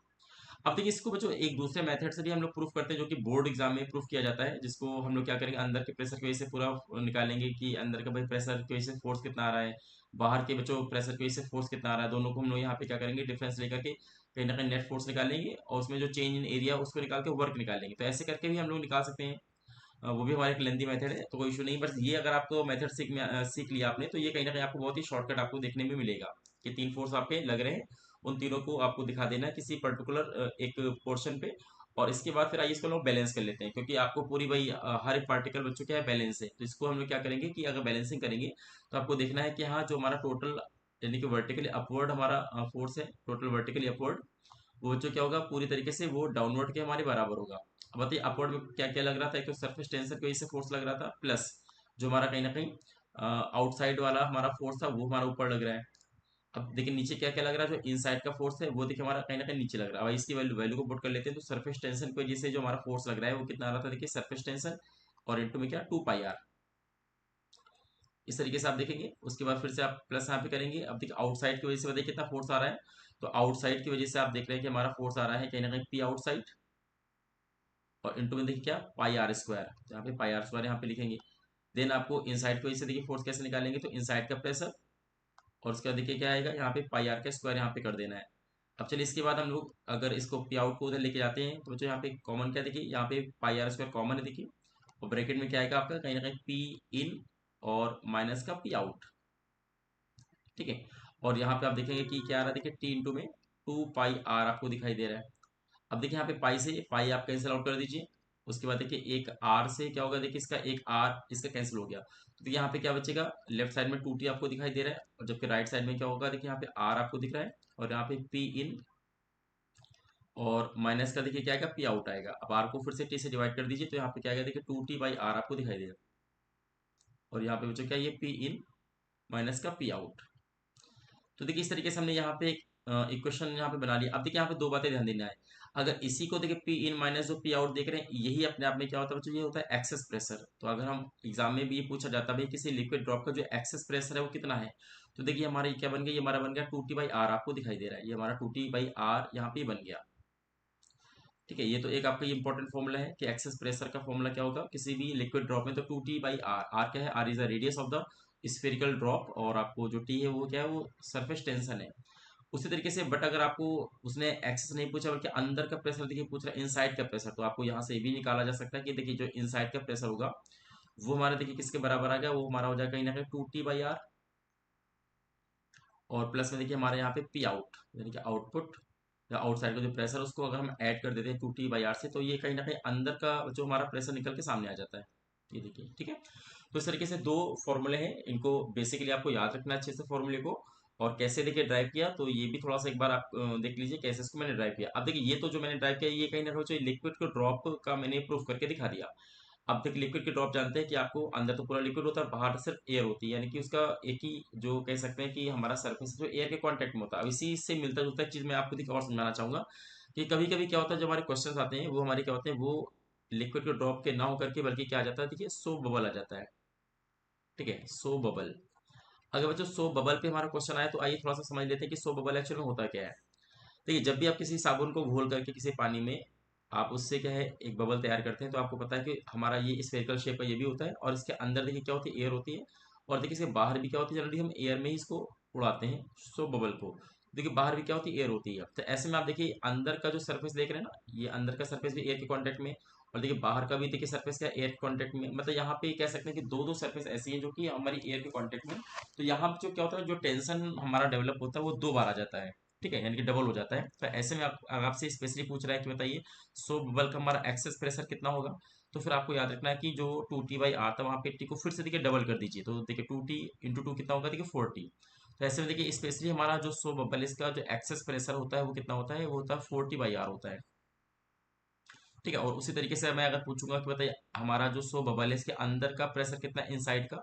Speaker 1: अब देखिए इसको बच्चों एक दूसरे मेथड से भी हम लोग प्रूफ करते हैं जो कि बोर्ड एग्जाम में प्रूफ किया जाता है, जिसको हम लोग क्या करेंगे, अंदर के प्रेशर की वजह से पूरा निकालेंगे कि अंदर का भाई प्रेशर की वजह से फोर्स कितना आ रहा है, बाहर के बच्चों प्रेशर की वजह से फोर्स कितना आ रहा है, दोनों को हम लोग यहाँ पे क्या करेंगे, डिफरेंस लेकर के कहीं ना कहीं नेट फोर्स निकालेंगे, और उसमें जो चेंज इन एरिया उसको निकाल के वर्क निकालेंगे। तो ऐसे करके भी हम लोग निकाल सकते हैं। वो भी हमारे एक लेंदी मेथड है, तो कोई इशू नहीं। बस ये अगर आपको मेथड सीख लिया आपने, तो ये कहीं ना कहीं आपको बहुत ही शॉर्टकट आपको देखने में मिलेगा कि तीन फोर्स आपके लग रहे हैं, उन तीनों को आपको दिखा देना है किसी पर्टिकुलर एक पोर्शन पे। और इसके बाद फिर आइए इसको लोग बैलेंस कर लेते हैं, क्योंकि आपको पूरी भाई हर एक पार्टिकल बच्चों क्या है, बैलेंस है। तो इसको हम लोग क्या करेंगे कि अगर बैलेंसिंग करेंगे तो आपको देखना है कि हाँ जो हमारा टोटल यानी कि वर्टिकली अपवर्ड हमारा फोर्स है, टोटल वर्टिकली अपवर्ड, वो जो क्या होगा पूरी तरीके से वो डाउनवर्ड के हमारे बराबर होगा। अब बताइए अपवर्ड में क्या क्या लग रहा था, एक तो सरफेस टेंशन की वजह से फोर्स लग रहा था, प्लस जो हमारा कहीं ना कहीं आउटसाइड वाला हमारा फोर्स था वो हमारा ऊपर लग रहा है। अब देखिए नीचे क्या क्या लग रहा है, जो इनसाइड का फोर्स है वो देखिए हमारा कहीं ना कहीं नीचे लग रहा है। अब इसकी वैल्यू वैल्यू को पुट कर लेते हैं, तो सरफेस टेंशन की वजह से जो हमारा फोर्स लग रहा है वो कितना आ रहा था, देखिए सरफेस टेंशन और इनटू में क्या 2 पाई आर। इस तरीके से आप देखेंगे, उसके बाद फिर से आप प्लस यहाँ पे करेंगे। अब देखिए आउटसाइड की वजह से बताइए कितना फोर्स आ रहा है, तो आउटसाइड की वजह से आप देख रहे हैं कि हमारा फोर्स आ रहा है कहीं ना कहीं पी आउटसाइड, और इनटू में देखिए क्या पाई आर स्क्वायर, तो यहाँ पे पाई आर स्क्वायर यहाँ पे लिखेंगे। देन आपको इनसाइड की वजह से देखिए फोर्स कैसे निकालेंगे, तो इनसाइड का प्रेशर, और उसके बाद देखिए क्या आएगा, यहाँ पे पाई आर का स्क्वायर यहाँ पे कर देना है। अब चलिए इसके बाद हम लोग अगर इसको पी आउट को उधर लेके जाते हैं, तो बच्चों यहाँ पे कॉमन क्या देखिए, यहाँ पे पाई आर स्क्वायर कॉमन है देखिए, और ब्रैकेट में क्या आएगा आपका कहीं ना कहीं पी इन और माइनस का पी आउट। ठीक है। और यहाँ पे आप देखेंगे कि क्या आ रहा है, देखिए टी इंटू में 2 पाई आर आपको दिखाई दे रहा है। अब देखिए यहाँ पे पाई से पाई आप कैंसिल आउट कर दीजिए। उसके बाद देखिए एक आर से क्या होगा, देखिए इसका एक आर इसका कैंसिल हो गया, तो यहाँ पे क्या बचेगा, लेफ्ट साइड में 2t आपको दिखाई दे रहा है, और जबकि राइट साइड में क्या होगा, देखिए यहाँ पे आर आपको दिख रहा है, और यहाँ पे पी इन और माइनस का देखिए क्या आएगा, पी आउट आएगा। अब आर को फिर से टी से डिवाइड कर दीजिए, तो यहाँ पे क्या आएगा, देखिए 2t/r आपको दिखाई देगा, और यहाँ पे बच्चों क्या, ये पी इन माइनस का पी आउट। तो देखिए इस तरीके से हमने यहाँ पे एक इक्वेशन यहाँ पे बना लिया। अब देखिए यहाँ पे दो बातें ध्यान देना है। अगर इसी को देखिए पी इन माइनस जो पी आउट देख रहे हैं, यही अपने आप में क्या होता है बच्चों, ये होता है एक्सेस प्रेशर। तो अगर हम एग्जाम में भी ये पूछा जाता है भाई किसी लिक्विड ड्रॉप का जो एक्सेस प्रेशर है वो कितना है, तो देखिए हमारा ये क्या बन गया, ये हमारा बन गया 2t/r आपको दिखाई दे रहा है, ये हमारा 2t/r यहाँ पे बन गया। ठीक है, ये तो एक आपका ये इंपॉर्टेंट फॉर्मूला है कि एक्सेस प्रेशर का फॉर्मूला क्या होगा किसी भी लिक्विड ड्रॉप में, तो 2t/r। आर क्या है, R is the radius of the spherical drop, और आपको जो टी है वो क्या है, वो सरफेस टेंशन है। उसी तरीके से बट अगर आपको उसने एक्सेस नहीं पूछा बल्कि अंदर का प्रेशर देखिए पूछ रहा है, इनसाइड का प्रेशर, तो आपको यहाँ से ये भी निकाला जा सकता है कि देखिए जो इनसाइड का प्रेशर होगा वो हमारा देखिए किसके बराबर आ गया, वो हमारा हो जाएगा कहीं ना कहीं 2t/r, और प्लस में देखिए हमारे यहाँ पे पी आउट यानी कि आउटपुट या आउटसाइड का जो प्रेशर उसको अगर हम ऐड कर देते हैं 2t/r से, तो ये कहीं ना कहीं अंदर का जो हमारा प्रेशर निकल के सामने आ जाता है। ये देखिए, ठीक है। तो इस तरीके से दो फॉर्मूले हैं, इनको बेसिकली आपको याद रखना है अच्छे से फॉर्मूले को। और कैसे देखिए ड्राइव किया, तो ये भी थोड़ा सा एक बार आप देख लीजिए कैसे इसको मैंने ड्राइव किया। अब देखिए ये तो जो मैंने ड्राइव किया ये कहीं ना कहीं लिक्विड को ड्रॉप का मैंने प्रूफ करके दिखा दिया। अब तक लिक्विड के ड्रॉप जानते हैं कि आपको अंदर तो पूरा लिक्विड होता है, बाहर सिर्फ एयर होती है, यानी कि उसका एक ही जो कह सकते हैं कि हमारा सरफेस जो एयर के कांटेक्ट में होता है। अब इसी से मिलता जुलता एक चीज मैं आपको और समझाना चाहूंगा कि कभी कभी क्या होता है, जो हमारे क्वेश्चन आते हैं वो हमारे क्या होते हैं, वो लिक्विड के ड्रॉप के ना होकर के बल्कि क्या आ जाता है, देखिए सो बबल आ जाता है। ठीक है, सो बबल। अगर बच्चों सो बबल पे हमारा क्वेश्चन आया, तो आइए थोड़ा सा समझ लेते हैं कि सो बबल एक्चुअल में होता क्या है। देखिए जब भी आप किसी साबुन को घोल करके किसी पानी में आप उससे क्या है एक बबल तैयार करते हैं, तो आपको पता है कि हमारा ये स्फेरिकल शेप का ये भी होता है, और इसके अंदर देखिए क्या होती है, एयर होती है। और देखिए इसके बाहर भी क्या होती है, जनरली हम एयर में ही इसको उड़ाते हैं सो बबल को। देखिए बाहर भी क्या होती है, एयर होती है। तो ऐसे में आप देखिए अंदर का जो सरफेस देख रहे हैं ना, ये अंदर का सरफेस भी एयर के कॉन्टेक्ट में, और देखिए बाहर का भी देखिए सरफेस क्या एयर के कॉन्टेक्ट में, मतलब यहाँ पे कह सकते हैं कि दो दो सरफेस ऐसी हैं जो कि हमारी एयर के कॉन्टेक्ट में। तो यहाँ पे जो क्या होता है, जो टेंशन हमारा डेवलप होता है वो दो बार आ जाता है। ठीक है, यानी कि डबल हो जाता है। तो ऐसे में आप अगर आपसे स्पेशली पूछ रहा है कि बताइए सो बबल का हमारा एक्सेस प्रेशर कितना होगा, तो फिर आपको याद रखना है कि जो 2t/r था वहाँ पे टी को फिर से देखिए डबल कर दीजिए, तो देखिए 2t × 2 कितना होगा, देखिए 4t। तो ऐसे में देखिए स्पेशली हमारा जो सो बबल इसका जो एक्सेस प्रेशर होता है वो कितना होता है, वो होता है 4t/r होता है। ठीक है, और उसी तरीके से मैं अगर पूछूंगा कि बताइए हमारा जो सो बबल है इसके अंदर का प्रेशर कितना है इनसाइड का,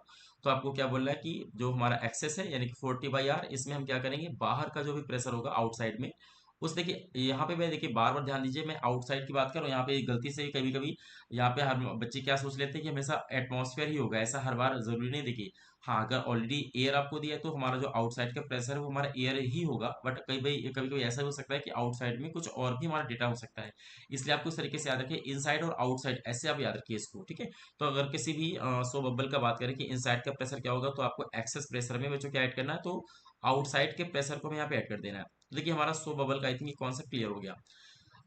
Speaker 1: तो आपको क्या बोलना है कि जो हमारा एक्सेस है यानी कि 40/r, इसमें हम क्या करेंगे, बाहर का जो भी प्रेशर होगा आउटसाइड में उस देखिए यहाँ पे मैं देखिए बार बार ध्यान दीजिए, मैं आउटसाइड की बात कर रहा हूँ। यहाँ पे गलती से कभी कभी यहाँ पे हर बच्चे क्या सोच लेते हैं कि हमेशा एटमॉस्फेयर ही होगा, ऐसा हर बार जरूरी नहीं। देखिए हाँ, अगर ऑलरेडी एयर आपको दिया है तो हमारा जो आउटसाइड का प्रेशर है वो हमारा एयर ही होगा, बट कभी कभी ऐसा हो सकता है कि आउटसाइड में कुछ और भी हमारा डेटा हो सकता है। इसलिए आपको इस तरीके से याद रखिए, इनसाइड और आउटसाइड ऐसे आप याद रखिए इसको। ठीक है, तो अगर किसी भी सो बबल का बात करें कि इनसाइड का प्रेशर क्या होगा, तो आपको एक्सेस प्रेशर में बच्चों क्या ऐड करना है, तो आउटसाइड के प्रेशर को हमें यहाँ पे ऐड कर देना है। तो देखिए हमारा सो बबल का आई थिंक कॉन्सेप्ट क्लियर हो गया।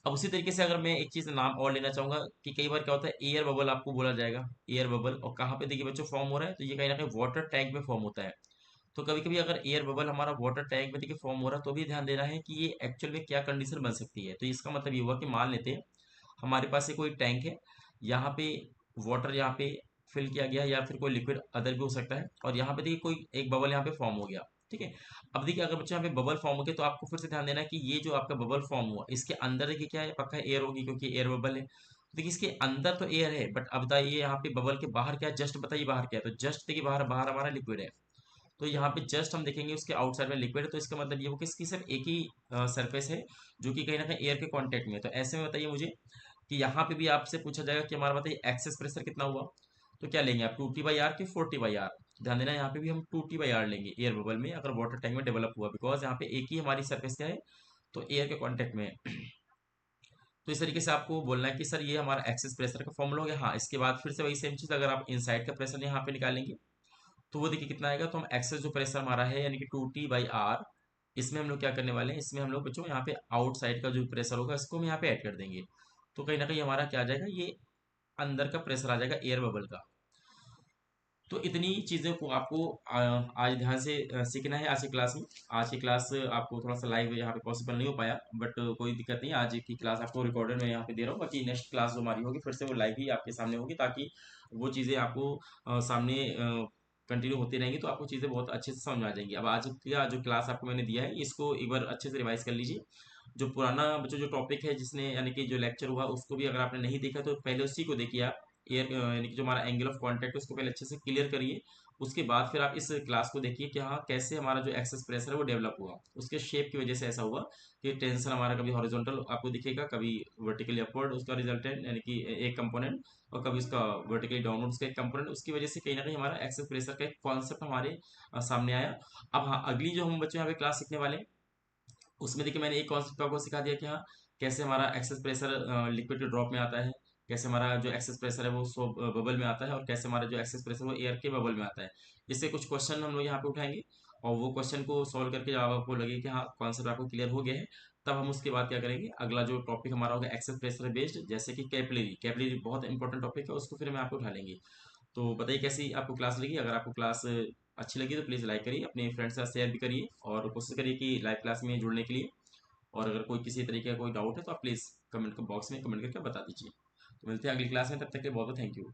Speaker 1: अब उसी तरीके से अगर मैं एक चीज नाम और लेना चाहूंगा कि कई बार क्या होता है एयर बबल आपको बोला जाएगा, एयर बबल, और कहाँ पे देखिए बच्चों फॉर्म हो रहा है, तो ये कहीं ना कहीं वाटर टैंक में फॉर्म होता है। तो कभी कभी अगर एयर बबल हमारा वाटर टैंक में देखिए फॉर्म हो रहा है, तो भी ध्यान देना है कि ये एक्चुअल में क्या कंडीशन बन सकती है। तो इसका मतलब ये हुआ कि मान लेते हैं हमारे पास ये कोई टैंक है, यहाँ पे वाटर यहाँ पे फिल किया गया है, या फिर कोई लिक्विड अदर भी हो सकता है, और यहाँ पे देखिए कोई एक बबल यहाँ पे फॉर्म हो गया। ठीक है, अब देखिए अगर बच्चे यहाँ पे बबल फॉर्म हो गया, तो आपको फिर से ध्यान देना है कि ये जो आपका बबल फॉर्म हुआ इसके अंदर देखिए क्या है, पक्का एयर होगी क्योंकि एयर बबल है। तो देखिए इसके अंदर तो एयर है, बट अब बताइए यहाँ पे बबल के बाहर क्या है, जस्ट बताइए बाहर क्या है, तो जस्ट देखिए बाहर बाहर हमारा लिक्विड है। तो यहाँ पे जस्ट हम देखेंगे उसके आउटसाइड में लिक्विड है, तो इसका मतलब ये हो कि इसकी सिर्फ एक ही सरफेस है जो कि कहीं ना कहीं एयर के कांटेक्ट में है। तो ऐसे में बताइए मुझे कि यहाँ पे भी आपसे पूछा जाएगा कि हमारा बताइए एक्सेस प्रेशर कितना हुआ, तो क्या लेंगे आप, 2t/r की 4t/r। ध्यान देना यहाँ पे भी हम 2t/r लेंगे एयर बबल में, अगर वाटर टैंक में डेवलप हुआ, बिकॉज यहाँ पे एक ही हमारी सरफेस क्या है, तो एयर के कॉन्टेक्ट में है। तो इस तरीके से आपको बोलना है कि सर ये हमारा एक्सेस प्रेशर का फॉर्मूला हो गया। हाँ, इसके बाद फिर से वही सेम चीज़, अगर आप इनसाइड का प्रेशर यहाँ पे निकालेंगे तो वो देखिए कितना आएगा, तो हम एक्सेस जो प्रेशर हमारा है यानी कि 2t/r, इसमें हम लोग क्या करने वाले हैं, इसमें हम लोग बच्चों यहाँ पे आउटसाइड का जो प्रेशर होगा इसको हम यहाँ पे ऐड कर देंगे। तो कहीं ना कहीं हमारा क्या आ जाएगा, ये अंदर का प्रेशर आ जाएगा एयर बबल का। तो इतनी चीज़ें को आपको आज ध्यान से सीखना है आज की क्लास में। आज की क्लास आपको थोड़ा सा लाइव यहाँ पे पॉसिबल नहीं हो पाया, बट कोई दिक्कत नहीं, आज की क्लास आपको रिकॉर्डेड में यहाँ पे दे रहा हूँ। बाकी नेक्स्ट क्लास जो हमारी होगी फिर से वो लाइव ही आपके सामने होगी, ताकि वो चीज़ें आपको सामने कंटिन्यू होती रहेंगी, तो आपको चीज़ें बहुत अच्छे से समझ में आ जाएंगी। अब आज का जो क्लास आपको मैंने दिया है इसको एक बार अच्छे से रिवाइज कर लीजिए। जो पुराना बच्चों जो टॉपिक है जिसने यानी कि जो लेक्चर हुआ उसको भी अगर आपने नहीं देखा तो पहले उसी को देखिए आप। एयर यानी कि जो हमारा एंगल ऑफ कांटेक्ट है उसको पहले अच्छे से क्लियर करिए। उसके बाद फिर आप इस क्लास को देखिए कि हाँ कैसे हमारा जो एक्सेस प्रेशर है वो डेवलप हुआ, उसके शेप की वजह से ऐसा हुआ कि टेंशन हमारा कभी हॉरिजॉन्टल आपको दिखेगा, कभी वर्टिकली अपवर्ड उसका रिजल्टेंट यानी कि एक कंपोनेंट, और कभी उसका वर्टिकली डाउनवर्ड उसका एक कंपोनेंट। उसकी वजह से कहीं ना कहीं हमारा एक्सेस प्रेशर का एक कॉन्सेप्ट हमारे सामने आया। अब हाँ अगली जो हम बच्चों यहाँ पे क्लास सीखने वाले हैं उसमें देखिए मैंने एक कॉन्सेप्ट आपको सिखा दिया कि हाँ कैसे हमारा एक्सेस प्रेशर लिक्विड के ड्रॉप में आता है, कैसे हमारा जो एक्सेस प्रेशर है वो सो बबल में आता है, और कैसे हमारा जो एक्सेस प्रेशर वो एयर के बबल में आता है। इससे कुछ क्वेश्चन हम लोग यहाँ पे उठाएंगे, और वो क्वेश्चन को सॉल्व करके जब आपको लगे कि हाँ कॉन्सेप्ट आपको क्लियर हो गया है, तब हम उसके बाद क्या करेंगे, अगला जो टॉपिक हमारा होगा एक्सेस प्रेशर बेस्ड, जैसे कि कैपिलरी। कैपिलरी बहुत इंपॉर्टेंट टॉपिक है, उसको फिर मैं आपको उठा लेंगे। तो बताइए कैसी आपको क्लास लगी। अगर आपको क्लास अच्छी लगी तो प्लीज़ लाइक करिए, अपने फ्रेंड्स के साथ शेयर भी करिए, और कोशिश करिए कि लाइव क्लास में जुड़ने के लिए। और अगर कोई किसी तरीके का कोई डाउट है तो आप प्लीज़ कमेंट बॉक्स में कमेंट करके बता दीजिए। तो मिलते हैं अगली क्लास में, तब तक के लिए बहुत बहुत थैंक यू।